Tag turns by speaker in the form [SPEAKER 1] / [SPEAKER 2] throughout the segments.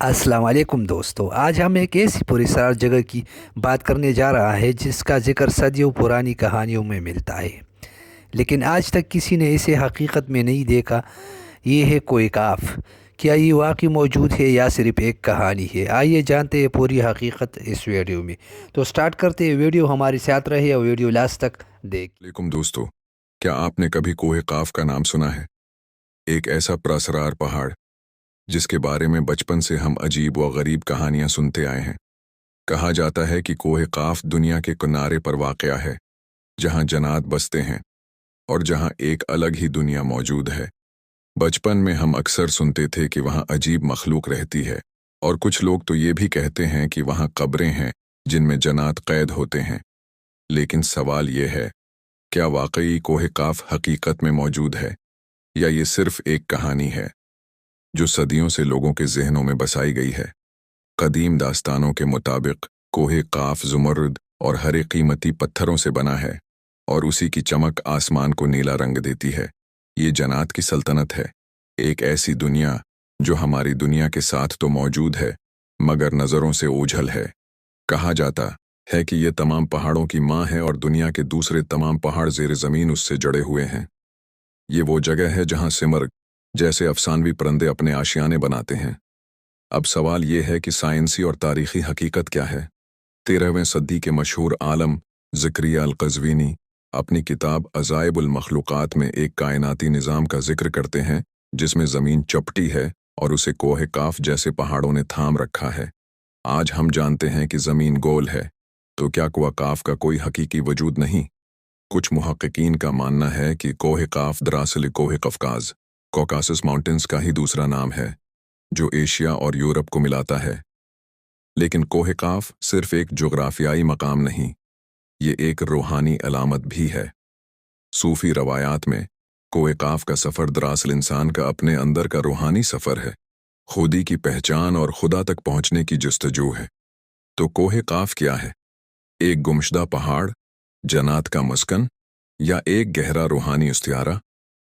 [SPEAKER 1] السلام علیکم دوستو، آج ہم ایک ایسی پراسرار جگہ کی بات کرنے جا رہا ہے جس کا ذکر صدیوں پرانی کہانیوں میں ملتا ہے، لیکن آج تک کسی نے اسے حقیقت میں نہیں دیکھا۔ یہ ہے کوہ قاف۔ کیا یہ واقعی موجود ہے یا صرف ایک کہانی ہے؟ آئیے جانتے ہیں پوری حقیقت اس ویڈیو میں۔ تو سٹارٹ کرتے ہیں، ویڈیو ہمارے ساتھ رہے اور ویڈیو لاسٹ تک دیکھ۔
[SPEAKER 2] علیکم دوستو، کیا آپ نے کبھی کوہ قاف کا نام سنا ہے؟ ایک ایسا پراسرار پہاڑ جس کے بارے میں بچپن سے ہم عجیب و غریب کہانیاں سنتے آئے ہیں۔ کہا جاتا ہے کہ کوہ قاف دنیا کے کنارے پر واقع ہے، جہاں جنات بستے ہیں اور جہاں ایک الگ ہی دنیا موجود ہے۔ بچپن میں ہم اکثر سنتے تھے کہ وہاں عجیب مخلوق رہتی ہے، اور کچھ لوگ تو یہ بھی کہتے ہیں کہ وہاں قبریں ہیں جن میں جنات قید ہوتے ہیں۔ لیکن سوال یہ ہے، کیا واقعی کوہ قاف حقیقت میں موجود ہے، یا یہ صرف ایک کہانی ہے جو صدیوں سے لوگوں کے ذہنوں میں بسائی گئی ہے؟ قدیم داستانوں کے مطابق کوہ قاف زمرد اور ہرے قیمتی پتھروں سے بنا ہے، اور اسی کی چمک آسمان کو نیلا رنگ دیتی ہے۔ یہ جنات کی سلطنت ہے، ایک ایسی دنیا جو ہماری دنیا کے ساتھ تو موجود ہے مگر نظروں سے اوجھل ہے۔ کہا جاتا ہے کہ یہ تمام پہاڑوں کی ماں ہے اور دنیا کے دوسرے تمام پہاڑ زیر زمین اس سے جڑے ہوئے ہیں۔ یہ وہ جگہ ہے جہاں سمرغ جیسے افسانوی پرندے اپنے آشیانے بناتے ہیں۔ اب سوال یہ ہے کہ سائنسی اور تاریخی حقیقت کیا ہے؟ 13ویں صدی کے مشہور عالم زکریا القزوینی اپنی کتاب عجائب المخلوقات میں ایک کائناتی نظام کا ذکر کرتے ہیں جس میں زمین چپٹی ہے اور اسے کوہ قاف جیسے پہاڑوں نے تھام رکھا ہے۔ آج ہم جانتے ہیں کہ زمین گول ہے، تو کیا کوہ قاف کا کوئی حقیقی وجود نہیں؟ کچھ محققین کا ماننا ہے کہ کوہ قاف دراصل کوہ قفقاز، کوکاسس ماؤنٹینز کا ہی دوسرا نام ہے جو ایشیا اور یورپ کو ملاتا ہے۔ لیکن کوہ قاف صرف ایک جغرافیائی مقام نہیں، یہ ایک روحانی علامت بھی ہے۔ صوفی روایات میں کوہ قاف کا سفر دراصل انسان کا اپنے اندر کا روحانی سفر ہے، خودی کی پہچان اور خدا تک پہنچنے کی جستجو ہے۔ تو کوہ قاف کیا ہے؟ ایک گمشدہ پہاڑ، جنات کا مسکن، یا ایک گہرا روحانی استعارہ؟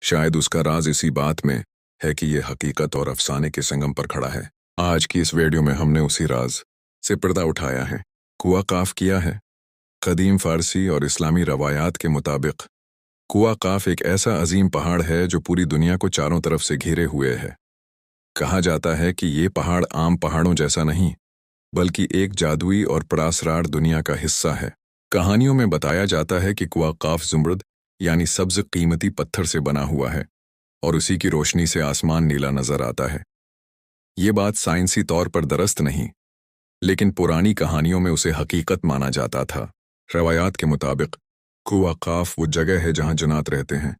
[SPEAKER 2] شاید اس کا راز اسی بات میں ہے کہ یہ حقیقت اور افسانے کے سنگم پر کھڑا ہے۔ آج کی اس ویڈیو میں ہم نے اسی راز سے پردہ اٹھایا ہے۔ کوہ قاف کیا ہے؟ قدیم فارسی اور اسلامی روایات کے مطابق کوہ قاف ایک ایسا عظیم پہاڑ ہے جو پوری دنیا کو چاروں طرف سے گھیرے ہوئے ہے۔ کہا جاتا ہے کہ یہ پہاڑ عام پہاڑوں جیسا نہیں، بلکہ ایک جادوئی اور پراسرار دنیا کا حصہ ہے۔ کہانیوں میں بتایا جاتا ہے کہ کوہ قاف زمرد یعنی سبز قیمتی پتھر سے بنا ہوا ہے، اور اسی کی روشنی سے آسمان نیلا نظر آتا ہے۔ یہ بات سائنسی طور پر درست نہیں، لیکن پرانی کہانیوں میں اسے حقیقت مانا جاتا تھا۔ روایات کے مطابق کوہ قاف وہ جگہ ہے جہاں جنات رہتے ہیں،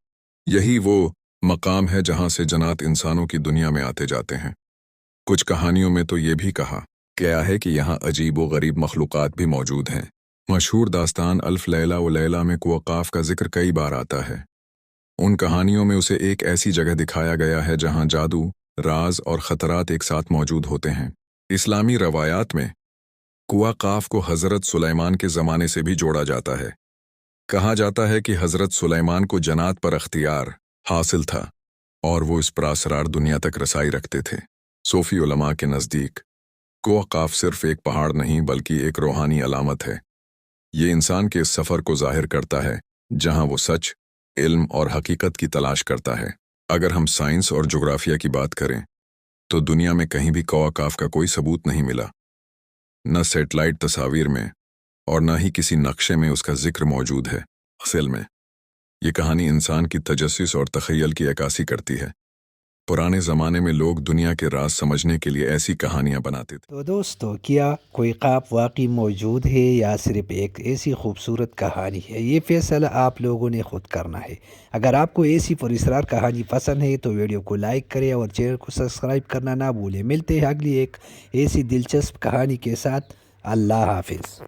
[SPEAKER 2] یہی وہ مقام ہے جہاں سے جنات انسانوں کی دنیا میں آتے جاتے ہیں۔ کچھ کہانیوں میں تو یہ بھی کہا گیا ہے کہ یہاں عجیب و غریب مخلوقات بھی موجود ہیں۔ مشہور داستان الف لیلہ و لیلہ میں کوہ قاف کا ذکر کئی بار آتا ہے۔ ان کہانیوں میں اسے ایک ایسی جگہ دکھایا گیا ہے جہاں جادو، راز اور خطرات ایک ساتھ موجود ہوتے ہیں۔ اسلامی روایات میں کوہ قاف کو حضرت سلیمان کے زمانے سے بھی جوڑا جاتا ہے۔ کہا جاتا ہے کہ حضرت سلیمان کو جنات پر اختیار حاصل تھا اور وہ اس پراسرار دنیا تک رسائی رکھتے تھے۔ صوفی علماء کے نزدیک کوہ قاف صرف ایک پہاڑ نہیں بلکہ ایک روحانی علامت ہے۔ یہ انسان کے اس سفر کو ظاہر کرتا ہے جہاں وہ سچ، علم اور حقیقت کی تلاش کرتا ہے۔ اگر ہم سائنس اور جغرافیہ کی بات کریں تو دنیا میں کہیں بھی کوہ قاف کا کوئی ثبوت نہیں ملا، نہ سیٹلائٹ تصاویر میں اور نہ ہی کسی نقشے میں اس کا ذکر موجود ہے۔ اصل میں یہ کہانی انسان کی تجسس اور تخیل کی عکاسی کرتی ہے۔ پرانے زمانے میں لوگ دنیا کے راز سمجھنے کے لیے ایسی کہانیاں بناتے تھے۔
[SPEAKER 1] تو دوستو، کیا کوہ قاف واقعی موجود ہے یا صرف ایک ایسی خوبصورت کہانی ہے؟ یہ فیصلہ آپ لوگوں نے خود کرنا ہے۔ اگر آپ کو ایسی پراسرار کہانی پسند ہے تو ویڈیو کو لائک کریں اور چینل کو سبسکرائب کرنا نہ بھولیں۔ ملتے ہیں اگلی ایک ایسی دلچسپ کہانی کے ساتھ۔ اللہ حافظ۔